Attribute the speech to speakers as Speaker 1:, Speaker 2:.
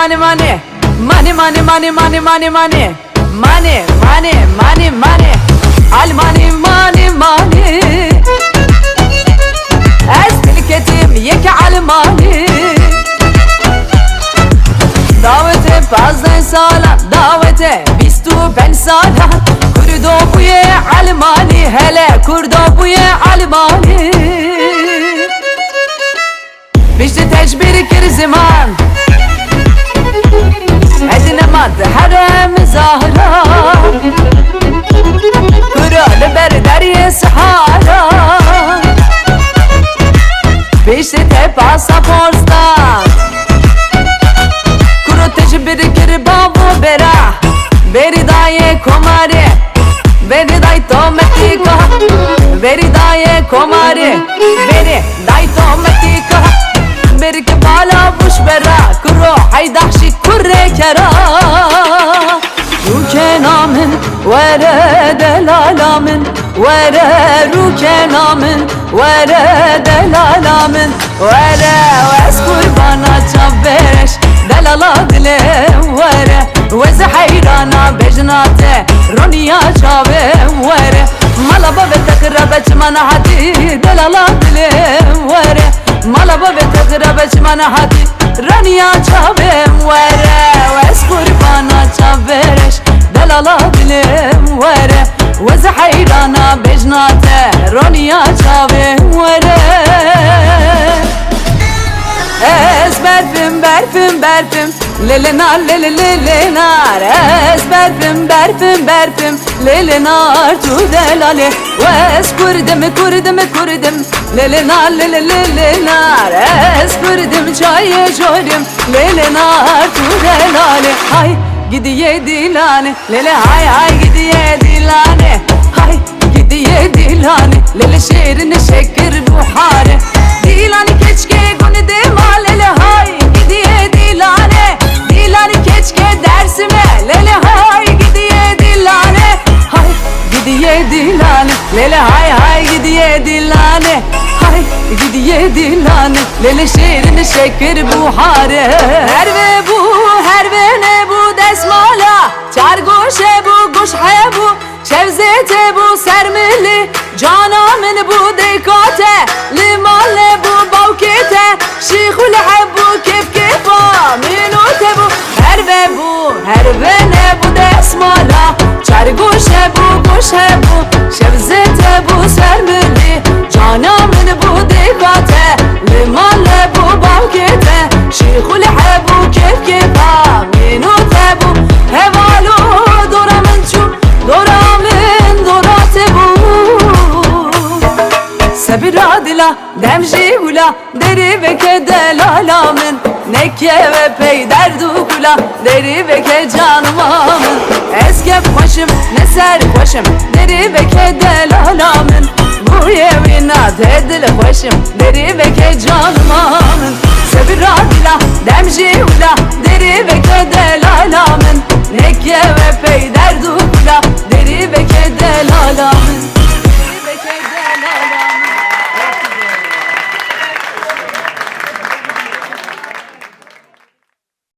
Speaker 1: money, money, money, money, money, money, money, money, money, money, money, money, al money, money, money. Estilketim yek al money. Davete fazla sala, davete bistu ben sala. Kurdo buye al money, hele kurdo buye al money. Bişti tecbir kir zaman. Edine madde harem zahra. Kuralı ber derye sahara. Bişti te pasaportstan. Kuru tecbir kir babu bera. Beri daye komare. Beri day tometika. Beri daye komare. Beri day tometika. Beri ke bala bush bera. Kuro haydahşi kurre kera. Ruke namin vere delalamin. Vere ruke namin vere delalamin. Vere ves kurbana çabereş delala dilem vere. Vez hayrana bejnate roniya çavem vere. Malaba ve takrabe çmana hadi delala dilem vere. Malaba ve takrabe çmana hadi roniya çavem vere. Ves kurbana çabereş delala dilem vere. Vez hayrana bejnate roniya çavem vere. Es berfim berfim berfim lelenar lelenar. Es berfim berfim berfim lelenar tu delale. Es kurdim kurdim kurdim lelenar lelenar. Es kurdim çayı jorim lelenar tu delale. Hay gidiye dilane lele hay hay gidiye dilane. Hay gidiye dilane lele şehrine şekir buhare. Dilane keşke gönü dema lele hay gidiye dilane. Dilane keşke dersime lele hay gidiye dilane. Hay gidiye dilane lele hay hay gidiye dilane. Hay gidiye dilane lele şehrine şekir buhare. Herve bu herve ne bu desmala. Çar goşe bu goş he bu. Şevzete bu sermili. Canamın bu dekate. Limalle bu bavkete. Şihul bu kef kefa. Minute bu herve bu herve ne bu desmala. Çar goşe bu goş he bu. Şevzete bu sermili. Canamın bu dekate. Limalle bu bavkete. Şihul bu kef kefa. Minute bu hevalu doramın çu. Doramın dorate bu. Sebira dila demji hula. Deri veke delalamin. Nekke ve peyder dukula. Deri veke canımamın. Eskep başım ne ser başım. Deri veke delalamin. Bu yeminat edile başım. Deri veke canımamın. Sebira dila demji hula. Deri veke delalamin. Nekke ve peyder dukula. Deri veke delalamin.